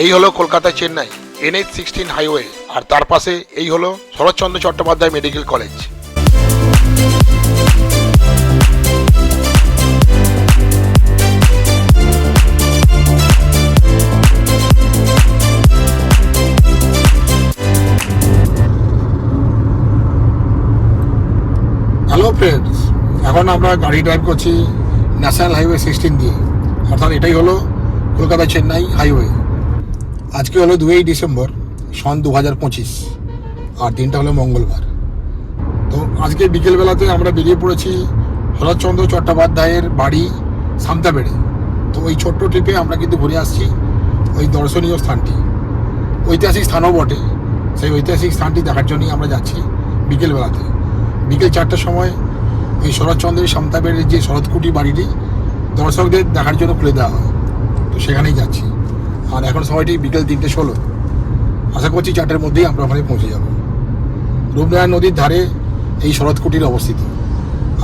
এই হলো Kolkata Chennai NH-16 highway, আর তার পাশে এই হলো Sarat Chandra Chattopadhyay medical college. Hello friends, এখন আমরা গাড়ি ড্রাইভ করছি ন্যাশনাল হাইওয়ে 16 দিয়ে, অর্থাৎ এটাই হলো কলকাতা চেন্নাই হাইওয়ে। আজকে হলো 2 ডিসেম্বর সন 2025, আর দিনটা হলো মঙ্গলবার। তো আজকে বিকেলবেলাতে আমরা বেরিয়ে পড়েছি শরৎচন্দ্র চট্টোপাধ্যায়ের বাড়ি সামতাবেড়ে। তো ওই ছোট্ট ট্রিপে আমরা কিন্তু ঘুরে আসছি ওই দর্শনীয় স্থানটি, ঐতিহাসিক স্থানও বটে। সেই ঐতিহাসিক স্থানটি দেখার জন্যই আমরা যাচ্ছি বিকেলবেলাতে। বিকেল 4টার সময় ওই শরৎচন্দ্রের সামতাবেড়ের যে শরৎকুটি বাড়িটি দর্শকদের দেখার জন্য খুলে দেওয়া হয়, তো সেখানেই যাচ্ছি। আর এখন সময়টি বিকেল 3:16। আশা করছি 4টার মধ্যেই আমরা ওখানে পৌঁছে যাব। রূপনারায়ণ নদীর ধারে এই শরৎকুটির অবস্থিত,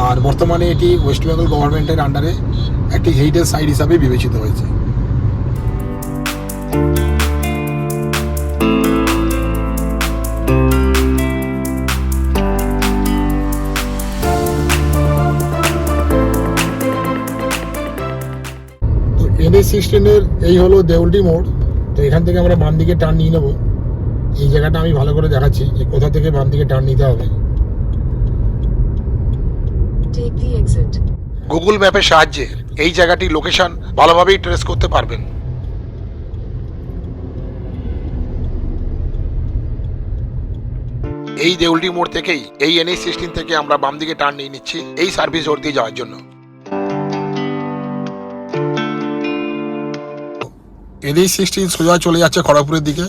আর বর্তমানে এটি ওয়েস্ট বেঙ্গল গভর্নমেন্টের আন্ডারে একটি হেরিটেজ সাইট হিসাবে বিবেচিত হয়েছে। NH-16-এর এই হলো দেউলটি মোড়। তো এখান থেকে আমরা বাম দিকে টার্ন নিয়ে নেবো। এই জায়গাটা আমি ভালো করে দেখাচ্ছি যে কোথা থেকে বাম দিকে টার্ন নিতে হবে। গুগল ম্যাপের সাহায্যে এই জায়গাটির লোকেশন ভালোভাবেই ট্রেস করতে পারবেন। এই দেউলটি মোড় থেকেই এই NH-16 থেকে আমরা বাম দিকে টার্ন নিয়ে নিচ্ছি এই সার্ভিস রোড দিয়ে যাওয়ার জন্য। NH-16 সোজা চলে যাচ্ছে খড়গপুরের দিকে,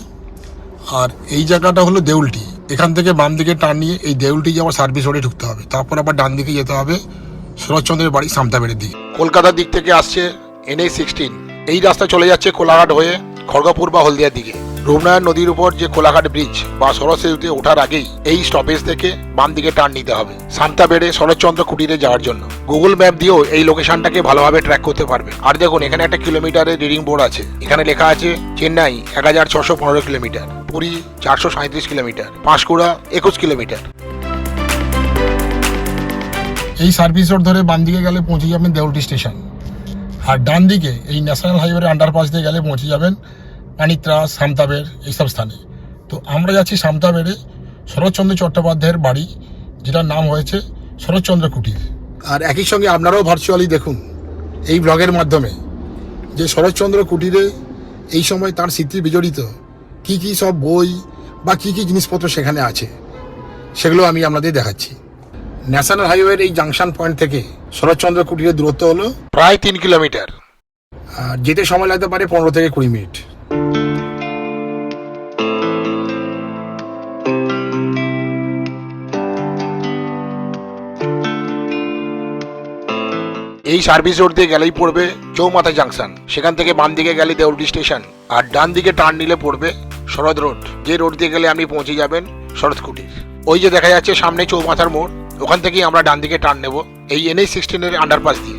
আর এই জায়গাটা হলো দেউলটি। এখান থেকে বাম দিকে টার্ন নিয়ে এই দেউলটি যাওয়ার সার্ভিস রোডে ঢুকতে হবে, তারপর আবার ডান দিকে যেতে হবে শরৎচন্দ্রের বাড়ি সামতাবেড়ের দিকে। কলকাতার দিক থেকে আসছে NH-16, এই রাস্তা চলে যাচ্ছে কোলাঘাট হয়ে খড়গপুর বা হলদিয়ার দিকে। রূপনারায়ণ নদীর উপর যে কোলাঘাট ব্রিজ বা সরস্বতী সেতুতে ওঠার আগেই এই স্টপেজ থেকে বাম দিকে টার্ন নিতে হবে সামতাবেড়ে শরৎচন্দ্র কুটিরে যাওয়ার জন্য। গুগল ম্যাপ দিয়েও এই লোকেশনটাকে ভালোভাবে ট্র্যাক করতে পারবে। আর দেখুন, এখানে একটা কিলোমিটারের রিডিং বোর্ড আছে। এখানে লেখা আছে Chennai 1615 kilometre, Puri 437 kilometre, Panskura 21 kilometre. এই সার্ভিস রোড ধরে বাম দিকে গেলে পৌঁছে যাবেন দেউলটি স্টেশন, আর ডান দিকে এই ন্যাশনাল হাইওয়ের আন্ডারপাস দিয়ে গেলে পৌঁছে যাবেন পানিত্রা, সামতাবেড় এইসব স্থানে। তো আমরা যাচ্ছি সামতাবেড়ে শরৎচন্দ্র চট্টোপাধ্যায়ের বাড়ি, যেটার নাম হয়েছে শরৎচন্দ্র কুটির। আর একই সঙ্গে আপনারাও ভার্চুয়ালি দেখুন এই ব্লগের মাধ্যমে যে শরৎচন্দ্র কুটিরে এই সময় তার স্মৃতি বিজড়িত কি কি সব বই বা কি কি জিনিসপত্র সেখানে আছে, সেগুলো আমি আপনাদের দেখাচ্ছি। ন্যাশনাল হাইওয়ের এই জাংশন পয়েন্ট থেকে শরৎচন্দ্র কুটিরের দূরত্ব হলো প্রায় 3 কিলোমিটার, আর যেতে সময় লাগতে পারে 15 থেকে 20 মিনিট। এই সার্ভিস রোড দিয়ে গেলেই পড়বে চৌমাথা জাংশন, সেখান থেকে বাম দিকে গেলে দেউলটি স্টেশন, আর ডান দিকে টার্ন নিলে পড়বে শরৎ রোড, যে রোড দিয়ে গেলে আপনি পৌঁছে যাবেন শরৎ কুটির। ওই যে দেখা যাচ্ছে সামনে চৌমাথার মোড়, ওখান থেকেই আমরা ডান দিকে টার্ন নেব এই NH-16-এর আন্ডারপাস দিয়ে।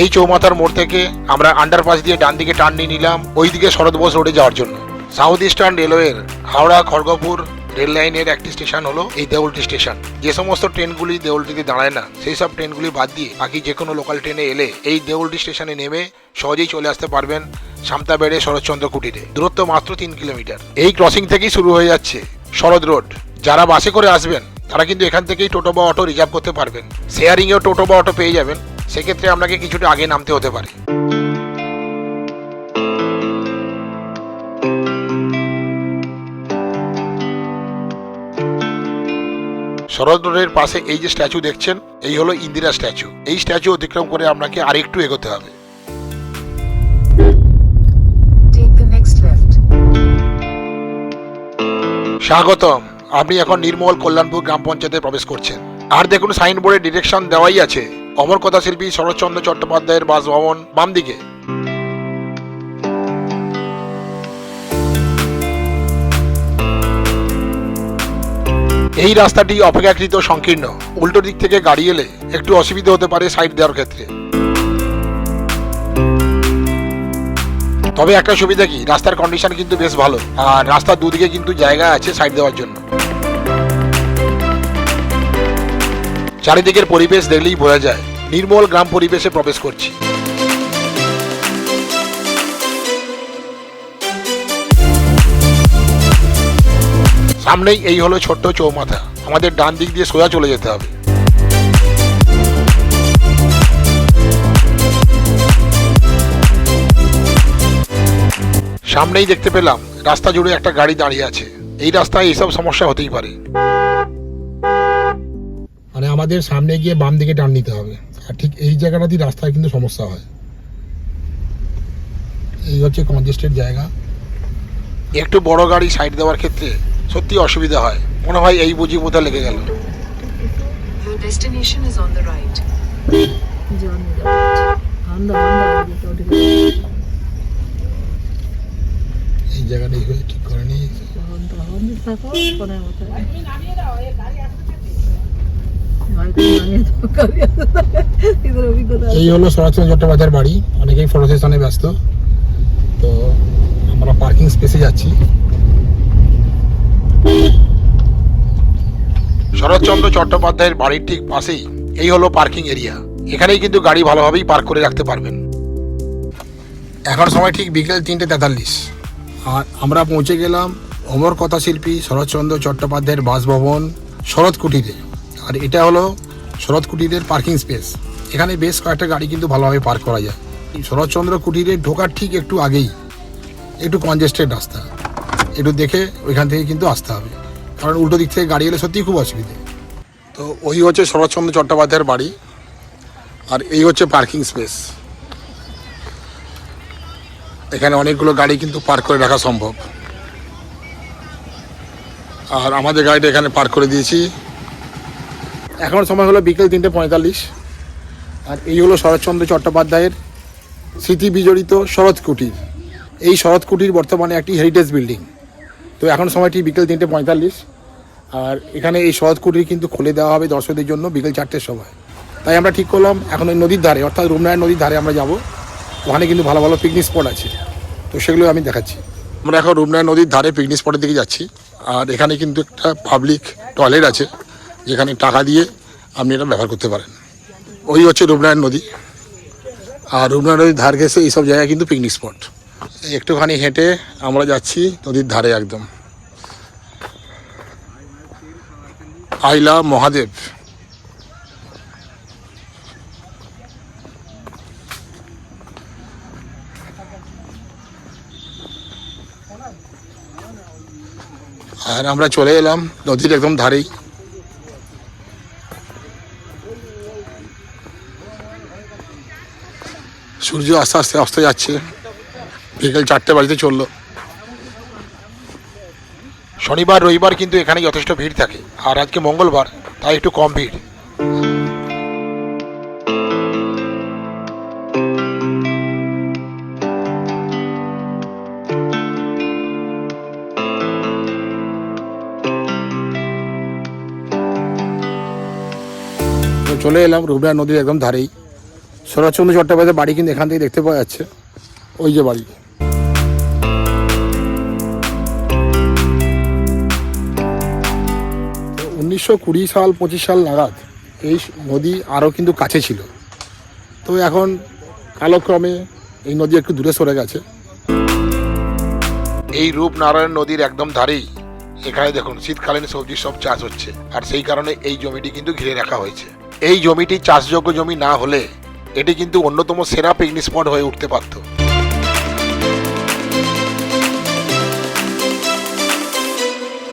এই চৌমাথার মোড় থেকে আমরা আন্ডারপাস দিয়ে ডান দিকে টার্ন নিয়ে নিলাম ওই দিকে শরৎ বোস রোডে যাওয়ার জন্য। সাউথ ইস্টার্ন রেলওয়ের হাওড়া খড়গপুর রেল লাইনের একটি স্টেশন হলো এই দেউলটি স্টেশন। যে সমস্ত ট্রেনগুলি দেউলটিতে দাঁড়ায় না, সেই সব ট্রেনগুলি বাদ দিয়ে বাকি যে কোনো লোকাল ট্রেনে এলে এই দেউলটি স্টেশনে নেমে সহজেই চলে আসতে পারবেন সামতাবেড়ে শরৎচন্দ্র কুটিরে। দূরত্ব মাত্র 3 কিলোমিটার। এই ক্রসিং থেকেই শুরু হয়ে যাচ্ছে শরৎ রোড। যারা বাসে করে আসবেন তারা কিন্তু এখান থেকেই টোটো বা অটো রিজার্ভ করতে পারবেন। শেয়ারিংয়েও টোটো বা অটো পেয়ে যাবেন, সেক্ষেত্রে আপনাকে কিছুটা আগে নামতে হতে পারে। শরৎ রোডের পাশে এই যে স্ট্যাচু দেখছেন, এই হলো ইন্দিরা স্ট্যাচু। এই স্ট্যাচু অতিক্রম করে আপনাকে আরেকটু এগোতে হবে। স্বাগতম, আপনি এখন নির্মল কল্যাণপুর গ্রাম পঞ্চায়েতে প্রবেশ করছেন। আর দেখুন, সাইনবোর্ডে ডিরেকশন দেওয়াই আছে অমর কথা শিল্পী শরৎচন্দ্র চট্টোপাধ্যায়ের বাসভবন বাম দিকে। এই রাস্তাটি অপেক্ষাকৃত সংকীর্ণ, উল্টো দিক থেকে গাড়ি এলে একটু অসুবিধা হতে পারে সাইড দেওয়ার ক্ষেত্রে। তবে একটা সুবিধা কি, রাস্তার কন্ডিশন কিন্তু বেশ ভালো, আর রাস্তার দুদিকে কিন্তু জায়গা আছে সাইড দেওয়ার জন্য। চারিদিকের পরিবেশ দেখলেই বোঝা যায় নির্মল গ্রাম পরিবেশে প্রবেশ করছি। সামনেই এই হলো ছোট্ট চৌমাথা, আমাদের ডান দিক দিয়ে সোজা চলে যেতে হবে। সামনেই দেখতে পেলাম রাস্তা জুড়ে একটা গাড়ি দাঁড়িয়ে আছে। এই রাস্তায় এইসব সমস্যা হতেই পারে, মানে আমাদের সামনে গিয়ে বাম দিকে টার্ন নিতে হবে, আর ঠিক এই জায়গাটাতেই রাস্তায় কিন্তু সমস্যা হয়। এই হচ্ছে কনজেস্টেড জায়গা, একটু বড় গাড়ি সাইড দেওয়ার ক্ষেত্রে সত্যি অসুবিধা হয়, মনে হয় এই বুঝি বোধহয় লেগে গেল। এই জায়গাটাই হয়ে ঠিক করে নিয়ে এই হলো শরৎচন্দ্র চট্টোপাধ্যায়ের বাড়ি। অনেকেই ফটো সেশনে ব্যস্ত, তো আমরা পার্কিং স্পেসে যাচ্ছি। শরৎচন্দ্র চট্টোপাধ্যায়ের বাড়ির ঠিক পাশেই এই হলো পার্কিং এরিয়া, এখানেই কিন্তু গাড়ি ভালোভাবেই পার্ক করে রাখতে পারবেন। এখন সময় ঠিক বিকেল 3:43, আর আমরা পৌঁছে গেলাম অমর কথা শিল্পী শরৎচন্দ্র চট্টোপাধ্যায়ের বাসভবন শরৎ কুটিরে। আর এটা হলো শরৎ কুটিরের পার্কিং স্পেস, এখানে বেশ কয়েকটা গাড়ি কিন্তু ভালোভাবে পার্ক করা যায়। শরৎচন্দ্র কুটিরে ঢোকার ঠিক একটু আগেই একটু কনজেস্টেড রাস্তা, একটু দেখে ওইখান থেকে কিন্তু আসতে হবে, কারণ উল্টো দিক থেকে গাড়ি এলে সত্যিই খুব অসুবিধে। তো ওই হচ্ছে শরৎচন্দ্র চট্টোপাধ্যায়ের বাড়ি, আর এই হচ্ছে পার্কিং স্পেস। এখানে অনেকগুলো গাড়ি কিন্তু পার্ক করে রাখা সম্ভব, আর আমাদের গাড়িটা এখানে পার্ক করে দিয়েছি। এখন সময় হলো বিকেল 3:45, আর এই হলো শরৎচন্দ্র চট্টোপাধ্যায়ের স্মৃতি বিজড়িত শরৎ কুটির। এই শরৎ কুটির বর্তমানে একটি হেরিটেজ বিল্ডিং। তো এখন সময়টি বিকেল 3:45, আর এখানে এই শরৎ কুটির কিন্তু খুলে দেওয়া হবে দর্শকদের জন্য বিকেল 4টের সময়। তাই আমরা ঠিক করলাম এখন ওই নদীর ধারে, অর্থাৎ রূপনারায়ণ নদীর ধারে আমরা যাব। ওখানে কিন্তু ভালো ভালো পিকনিক স্পট আছে, তো সেগুলো আমি দেখাচ্ছি। আমরা এখন রূপনারায়ণ নদীর ধারে পিকনিক স্পটের দিকে যাচ্ছি, আর এখানে কিন্তু একটা পাবলিক টয়লেট আছে, যেখানে টাকা দিয়ে আপনি এটা ব্যবহার করতে পারেন। ওই হচ্ছে রূপনারায়ণ নদী, আর রূপনারায়ণ নদীর ধার ঘেঁষে এইসব জায়গায় কিন্তু পিকনিক স্পট। একটুখানি হেঁটে আমরা যাচ্ছি নদীর ধারে একদম। আইলা মহাদেব। আর আমরা চলে এলাম নদীর একদম ধারেই। সূর্য আস্তে আস্তে অস্ত যাচ্ছে, বিকেল 4টে বাজতে চললো। শনিবার রবিবার কিন্তু এখানে যথেষ্ট ভিড় থাকে, আর আজকে মঙ্গলবার তাই একটু কম ভিড়। চলে এলাম রূপনারায়ণ নদীর একদম ধারেই। শরৎচন্দ্র চট্টোপাধ্যায়ের বাড়ি কিন্তু এখান থেকে দেখতে পাওয়া যাচ্ছে, ওই যে বাড়ি। 1920 সাল 25 সাল নাগাদ এই নদী আরও কিন্তু কাছে ছিল, তো এখন কালক্রমে এই নদী একটু দূরে সরে গেছে। এই রূপনারায়ণ নদীর একদম ধারেই এখানে দেখুন শীতকালীন সবজি সব চাষ হচ্ছে, আর সেই কারণে এই জমিটি কিন্তু ঘিরে রাখা হয়েছে। এই জমিটি চাষযোগ্য জমি না হলে এটি কিন্তু অন্যতম সেরা পিকনিক স্পট হয়ে উঠতে পারত।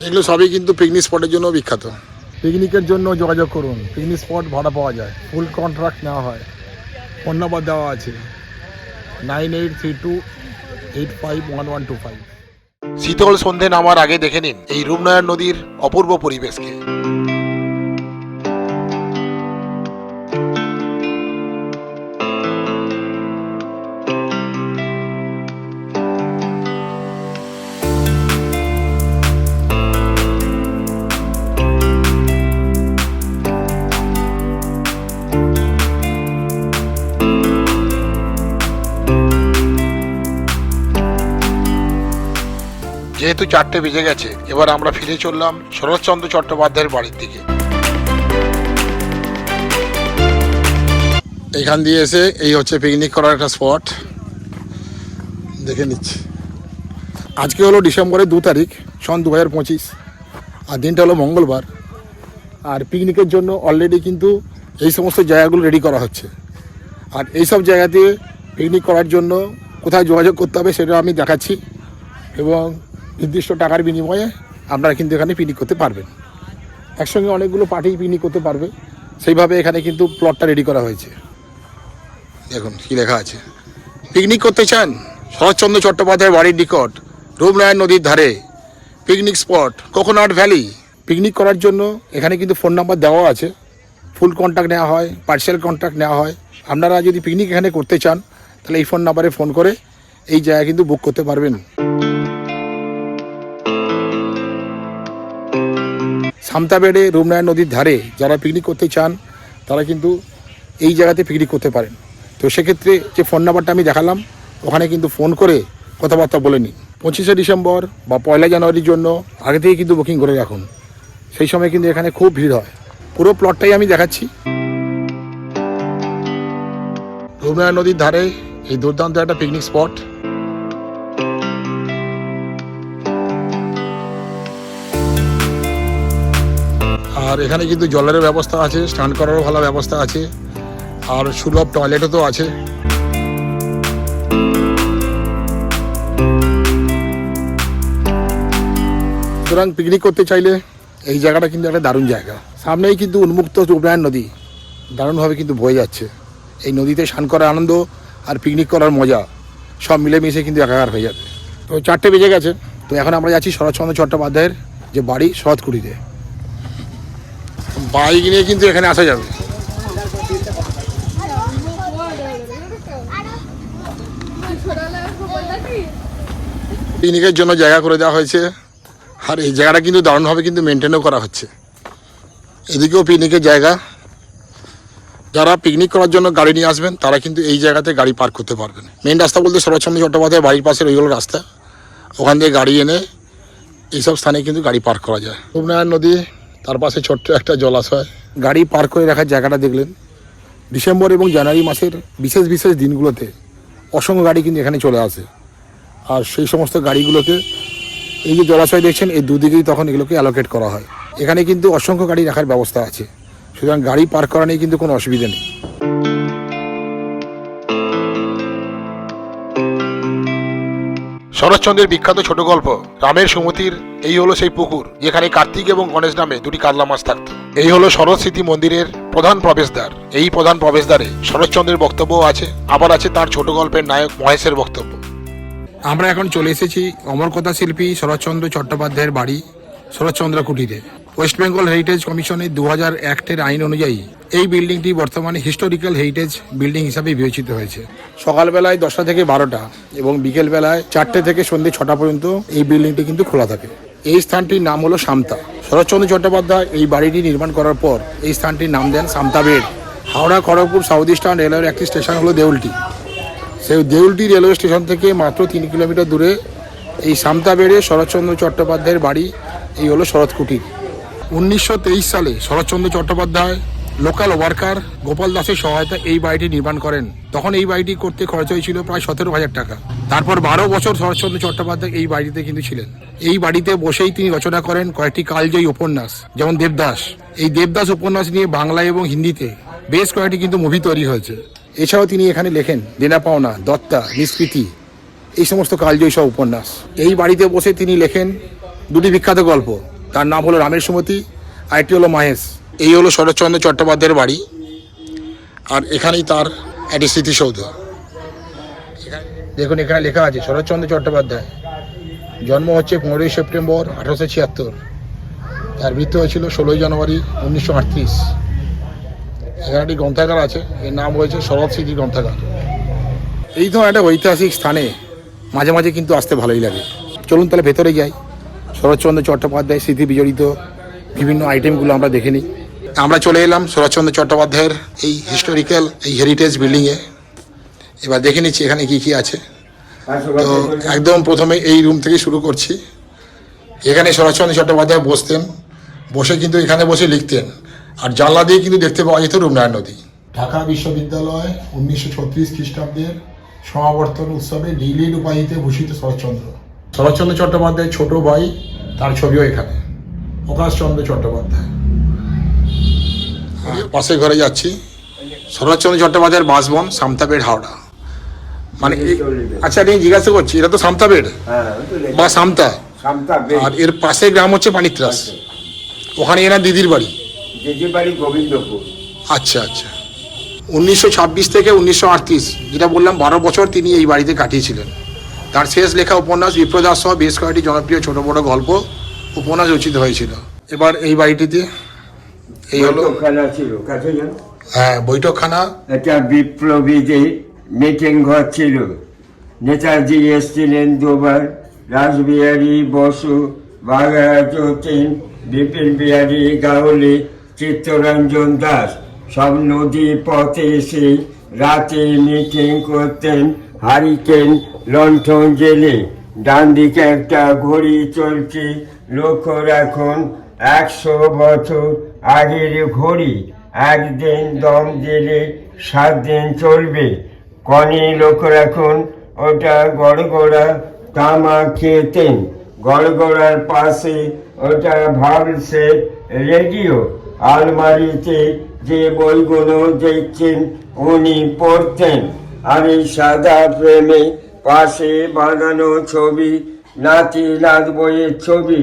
এগুলো সবই কিন্তু পিকনিক স্পটের জন্য বিখ্যাত। পিকনিকের জন্য যোগাযোগ করুন, পিকনিক স্পট ভাড়া পাওয়া যায়, ফুল কন্ট্রাক্ট নেওয়া হয়, ফোন নাম্বার দেওয়া আছে 9832851125। শীতল সন্ধে নামার আগে দেখে নিন এই রূপনারায়ণ নদীর অপূর্ব পরিবেশকে। যেহেতু 4টে বেজে গেছে, এবার আমরা ফিরে চললাম শরৎচন্দ্র চট্টোপাধ্যায়ের বাড়ির দিকে। এখান দিয়ে এসে এই হচ্ছে পিকনিক করার একটা স্পট, দেখে নিচ্ছি। আজকে হলো ডিসেম্বরের 2 তারিখ, সন 2025, আর দিনটা হলো মঙ্গলবার। আর পিকনিকের জন্য অলরেডি কিন্তু এই সমস্ত জায়গাগুলো রেডি করা হচ্ছে। আর এইসব জায়গাতে পিকনিক করার জন্য কোথায় যোগাযোগ করতে হবে সেটা আমি দেখাচ্ছি, এবং নির্দিষ্ট টাকার বিনিময়ে আপনারা কিন্তু এখানে পিকনিক করতে পারবেন। একসঙ্গে অনেকগুলো পার্টি পিকনিক করতে পারবে, সেইভাবে এখানে কিন্তু প্লটটা রেডি করা হয়েছে। দেখুন কী লেখা আছে, পিকনিক করতে চান? শরৎচন্দ্র চট্টোপাধ্যায়ের বাড়ির নিকট রূপনারায়ণ নদীর ধারে picnic spot coconut valley. Picnic করার জন্য এখানে কিন্তু ফোন নাম্বার দেওয়া আছে, ফুল কন্ট্যাক্ট নেওয়া হয়, পার্সিয়াল কন্ট্যাক্ট নেওয়া হয়। আপনারা যদি পিকনিক এখানে করতে চান তাহলে এই ফোন নাম্বারে ফোন করে এই জায়গা কিন্তু বুক করতে পারবেন। সামতাবেড়ে রূপনারায়ণ নদীর ধারে যারা পিকনিক করতে চান তারা কিন্তু এই জায়গাতে পিকনিক করতে পারেন। তো সেক্ষেত্রে যে ফোন নাম্বারটা আমি দেখালাম ওখানে কিন্তু ফোন করে কথাবার্তা বলে নিন। 25শে ডিসেম্বর বা 1 জানুয়ারির জন্য আগে থেকে কিন্তু বুকিং করে রাখুন, সেই সময় কিন্তু এখানে খুব ভিড় হয়। পুরো প্লটটাই আমি দেখাচ্ছি। রূপনারায়ণ নদীর ধারে এই দুর্দান্ত একটা পিকনিক স্পট। আর এখানে কিন্তু জলের ব্যবস্থা আছে, স্নান করারও ভালো ব্যবস্থা আছে, আর সুলভ টয়লেটও তো আছে। সুতরাং পিকনিক করতে চাইলে এই জায়গাটা কিন্তু একটা দারুণ জায়গা। সামনেই কিন্তু উন্মুক্ত রূপনারায়ণ নদী দারুণভাবে কিন্তু বয়ে যাচ্ছে। এই নদীতে স্নান করার আনন্দ আর পিকনিক করার মজা সব মিলেমিশে কিন্তু একাকার হয়ে যাবে। তো 4টে বেজে গেছে, তো এখন আমরা যাচ্ছি শরৎচন্দ্র চট্টোপাধ্যায়ের যে বাড়ি শরৎকুটিতে। বাইক নিয়ে কিন্তু এখানে আসা যাবে। পিকনিকের জন্য জায়গা করে দেওয়া হয়েছে, আর এই জায়গাটা কিন্তু দারুণভাবে কিন্তু মেনটেনও করা হচ্ছে। এদিকেও পিকনিকের জায়গা, যারা পিকনিক করার জন্য গাড়ি নিয়ে আসবেন তারা কিন্তু এই জায়গাতে গাড়ি পার্ক করতে পারবেন। মেন রাস্তা বলতে শরৎচন্দ্র চট্টোপাধ্যায়ের বাড়ির পাশের ওইগুলো রাস্তা, ওখান দিয়ে গাড়ি এনে এইসব স্থানে কিন্তু গাড়ি পার্ক করা যায়। রূপনারায়ণ নদী, তার পাশে ছোট্ট একটা জলাশয়। গাড়ি পার্ক করে রাখার জায়গাটা দেখলেন। ডিসেম্বর এবং জানুয়ারি মাসের বিশেষ বিশেষ দিনগুলোতে অসংখ্য গাড়ি কিন্তু এখানে চলে আসে, আর সেই সমস্ত গাড়িগুলোকে এই যে জলাশয় দেখছেন এই দুদিকেই তখন এগুলোকে অ্যালোকেট করা হয়। এখানে কিন্তু অসংখ্য গাড়ি রাখার ব্যবস্থা আছে, সুতরাং গাড়ি পার্ক করা নিয়ে কিন্তু কোনো অসুবিধা নেই। শরৎচন্দ্রের বিখ্যাত ছোট গল্প রামের সুমতির এই হলো সেই পুকুর যেখানে কার্তিক এবং গণেশ নামে 2টি কাতলা মাছ থাকত। এই হলো শরৎ স্মৃতি মন্দিরের প্রধান প্রবেশদ্বার। এই প্রধান প্রবেশদ্বারে শরৎচন্দ্রের বক্তব্য আছে, আবার আছে তার ছোট গল্পের নায়ক মহেশের বক্তব্য। আমরা এখন চলে এসেছি অমর কথা শিল্পী শরৎচন্দ্র চট্টোপাধ্যায়ের বাড়ি শরৎচন্দ্র কুটিরে। ওয়েস্ট বেঙ্গল হেরিটেজ কমিশনের 2001 আইন অনুযায়ী এই বিল্ডিংটি বর্তমানে হিস্টোরিক্যাল হেরিটেজ বিল্ডিং হিসাবে বিবেচিত হয়েছে। সকালবেলায় 10টা থেকে 12টা এবং বিকেলবেলায় 4টে থেকে সন্ধ্যে 6টা পর্যন্ত এই বিল্ডিংটি কিন্তু খোলা থাকে। এই স্থানটির নাম হলো সামতা। শরৎচন্দ্র চট্টোপাধ্যায় এই বাড়িটি নির্মাণ করার পর এই স্থানটির নাম দেন সামতাবেড়। হাওড়া খড়গপুর সাউথ ইস্টার্ন রেলওয়ের একটি স্টেশন হলো দেউলটি। সেই দেউলটি রেলওয়ে স্টেশন থেকে মাত্র 3 কিলোমিটার দূরে এই সামতাবেড়ে শরৎচন্দ্র চট্টোপাধ্যায়ের বাড়ি। এই হলো শরৎ কুটির। 1923 সালে শরৎচন্দ্র চট্টোপাধ্যায় লোকাল ওয়ার্কার গোপাল দাসের সহায়তায় এই বাড়িটি নির্মাণ করেন। তখন এই বাড়িটি করতে খরচ হয়েছিল প্রায় 17,000 টাকা। তারপর 12 বছর শরৎচন্দ্র চট্টোপাধ্যায় এই বাড়িতে কিন্তু ছিলেন। এই বাড়িতে বসেই তিনি রচনা করেন কয়েকটি কালজয়ী উপন্যাস, যেমন দেবদাস। এই দেবদাস উপন্যাস নিয়ে বাংলা এবং হিন্দিতে বেশ কয়েকটি কিন্তু মুভি তৈরি হয়েছে। এছাড়াও তিনি এখানে লেখেন দেনা পাওনা, দত্তা, নিষ্কৃতি, এই সমস্ত কালজয়ী সব উপন্যাস। এই বাড়িতে বসে তিনি লেখেন 2টি বিখ্যাত গল্প, তার নাম হলো রামের সুমতি, আরেকটি হলো মহেশ। এই হলো শরৎচন্দ্র চট্টোপাধ্যায়ের বাড়ি, আর এখানেই তার একটি স্মৃতিসৌধ। দেখুন এখানে লেখা আছে শরৎচন্দ্র চট্টোপাধ্যায় জন্ম হচ্ছে 15ই সেপ্টেম্বর 1876, তার মৃত্যু হয়েছিল 16ই জানুয়ারি 1938। এখানে একটি গ্রন্থাগার আছে, এর নাম হয়েছে শরৎ স্মৃতি গ্রন্থাগার। এই ধরনের একটা ঐতিহাসিক স্থানে মাঝে মাঝে কিন্তু আসতে ভালোই লাগে। চলুন তাহলে ভেতরে যাই, শরৎচন্দ্র চট্টোপাধ্যায় স্মৃতি বিজড়িত বিভিন্ন আইটেমগুলো আমরা দেখে নিই। আমরা চলে এলাম শরৎচন্দ্র চট্টোপাধ্যায়ের এই হিস্টোরিক্যাল এই হেরিটেজ বিল্ডিংয়ে। এবার দেখে নিচ্ছি এখানে কি কি আছে। তো একদম প্রথমে এই রুম থেকে শুরু করছি। এখানে শরৎচন্দ্র চট্টোপাধ্যায় বসতেন, বসে কিন্তু এখানে বসে লিখতেন, আর জানলা দিয়ে কিন্তু দেখতে পাওয়া যেত রূপনারায়ণ নদী। ঢাকা বিশ্ববিদ্যালয় 1936 খ্রিস্টাব্দের সমাবর্তন উৎসবে ডিলিট উপাধিতে ভূষিত শরৎচন্দ্র। শরৎচন্দ্র চট্টোপাধ্যায়ের ছোট ভাই, তার ছবিও এখানে, প্রকাশচন্দ্র চট্টোপাধ্যায়। পাশের ঘরে যাচ্ছি, শরৎচন্দ্র চট্টোপাধ্যায়ের বাসবন, সামতাবেড়, হাওড়া। মানে আচ্ছা, আমি জিজ্ঞাসা করছি, এটা তো সামতাবেড় বা সামতা, আর এর পাশে গ্রাম হচ্ছে পানিত্রাস, ওখানে এনার দিদির বাড়ি। গোবিন্দপুর। আচ্ছা আচ্ছা। 1926 থেকে 1938, যেটা বললাম 12 বছর তিনি এই বাড়িতে কাটিয়েছিলেন। তার শেষ লেখা উপন্যাস বিপ্রদাস সহ বেশ কয়েকটি জনপ্রিয় ছোট বড় গল্প উপন্যাস রচিত হয়েছিল। এবার এই বাড়িটিতে এই হলো ছিল কাছে যান। হ্যাঁ, বৈঠকখানা। এটা বিপ্লবীদের মিটিং ঘর ছিল। নেতাজি এসেছিলেন দুবার, রাসবিহারী বসু, বাঘা যতীন, বিপিন বিহারী গাওলি, চিত্তরঞ্জন দাস সব নদী পথে এসে রাতে মিটিং করতেন। হারিকেন লণ্ঠন জেলে, ডান দিকে একটা ঘড়ি চলছে, লক্ষ্য রাখুন 100 বছর আগের ঘড়ি। একদিন দম দিলে 7 দিন চলবে। কনে লক্ষ্য রাখুন, ওটা গড়গড়া তামা খেতেন। গড়গড়ার পাশে ওটা ভাবছে রেডিও। আলমারিতে যে বইগুলো দেখছেন উনি পড়তেন। আর এই সাদা প্রেমে পাশে বাঁধানো ছবি, নাতি নাত বইয়ের ছবি।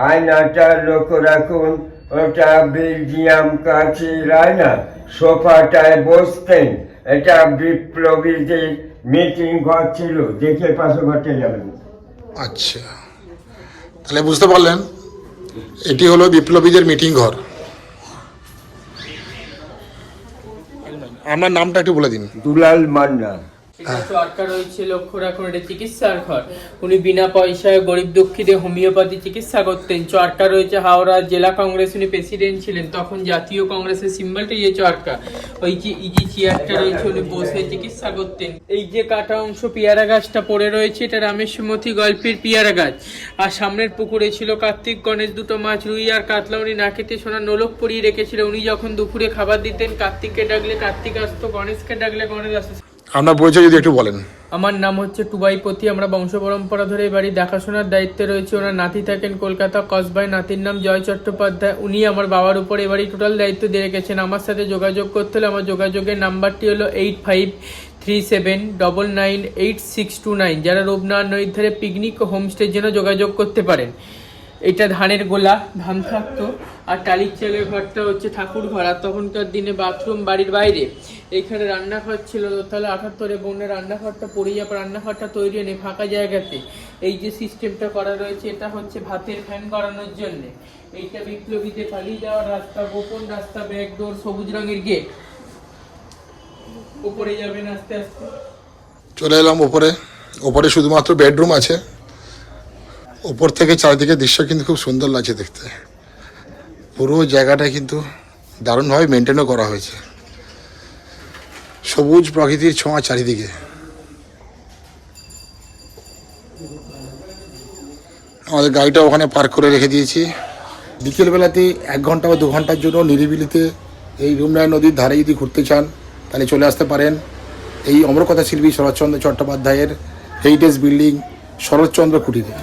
আয়নাটার লক্ষ্য রাখুন, ওটা বেলজিয়াম কাচের আয়না। সোফাটায় বসতেন। এটা বিপ্লবীদের মিটিং ঘর ছিল। দেখে পাশে ঘরটা যাবেন। আচ্ছা, তাহলে বুঝতে পারলেন এটি হলো বিপ্লবীদের মিটিং ঘর। আপনার নামটা একটু বলে দিন। দুলাল মান্না। সরকার রয়েছে, লক্ষ্য রাখুন এটা চিকিৎসার ঘর। উনি বিনা পয়সায় গরিব দুঃখীদের হোমিওপ্যাথি চিকিৎসা করতেন। চরকা রয়েছে হাওড়া জেলা কংগ্রেস, উনি প্রেসিডেন্ট ছিলেন তখন। জাতীয় কংগ্রেসের সিম্বলটা এই চরকা। ওই যে ইজি চেয়ারটা রয়েছে, উনি বসে চিকিৎসা করতেন। এই যে কাটা অংশ পেয়ারা গাছটা পড়ে রয়েছে, এটা রামের সুমতি গল্পের পেয়ারা গাছ। আর সামনের পুকুরে ছিল কার্তিক গণেশ, দুটো মাছ রুই আর কাতলা। উনি নাকেতে সোনার নোলক পরিয়ে রেখেছিল। উনি যখন দুপুরে খাবার দিতেন, কার্তিককে ডাকলে কার্তিক আসতো, গণেশকে ডাকলে গণেশ আসতো। আপনার পরিচয় যদি একটু বলেন। আমার নাম হচ্ছে টুবাইপতি। আমরা বংশ পরম্পরা ধরে এই বাড়ি দেখাশোনার দায়িত্বে রয়েছে। ওনার নাতি থাকেন কলকাতা কসবায়, নাতির নাম জয় চট্টোপাধ্যায়। উনি আমার বাবার উপর এবারই টোটাল দায়িত্ব দিয়ে রেখেছেন। আমার সাথে যোগাযোগ করতে হলে আমার যোগাযোগের নাম্বারটি হলো 8537998629। যারা রূপনারায়ণ নদীর ধারে পিকনিক ও হোমস্টের জন্য যোগাযোগ করতে পারেন। এটা ধানের গোলা, ধান থাকতো। আর টালির চালের ঘরটা হচ্ছে ঠাকুর ঘর। আর তখনকার দিনে বাথরুম বাড়ির বাইরে। এখানে রান্নাঘর ছিল, তাহলে 78 বোনের রান্নাঘরটা পড়ে যাবে। রান্নাঘরটা তৈরি নেই ফাঁকা জায়গাতে। এই যে সিস্টেমটা করা রয়েছে, এটা হচ্ছে ভাতের ফ্যান করানোর জন্য। এইটা বিপ্লবীতে পালিয়ে যাওয়ার রাস্তা, গোপন রাস্তা, ব্যাকডোর, সবুজ রঙের গেট। উপরে যাবেন আস্তে আস্তে। চলে এলাম ওপরে। ওপরে শুধুমাত্র বেডরুম আছে। ওপর থেকে চারিদিকে দৃশ্য কিন্তু খুব সুন্দর লাগছে দেখতে। পুরো জায়গাটা কিন্তু দারুণভাবে মেনটেনও করা হয়েছে। সবুজ প্রকৃতির ছোঁয়া চারিদিকে। আমাদের গাড়িটা ওখানে পার্ক করে রেখে দিয়েছি। বিকেলবেলাতে 1 ঘন্টা বা 2 ঘন্টার জন্য নিরিবিলিতে এই রূপনারায়ণ নদীর ধারে যদি ঘুরতে চান, তাহলে চলে আসতে পারেন এই অমরকথা শিল্পী শরৎচন্দ্র চট্টোপাধ্যায়ের হেরিটেজ বিল্ডিং শরৎচন্দ্র কুটিরে।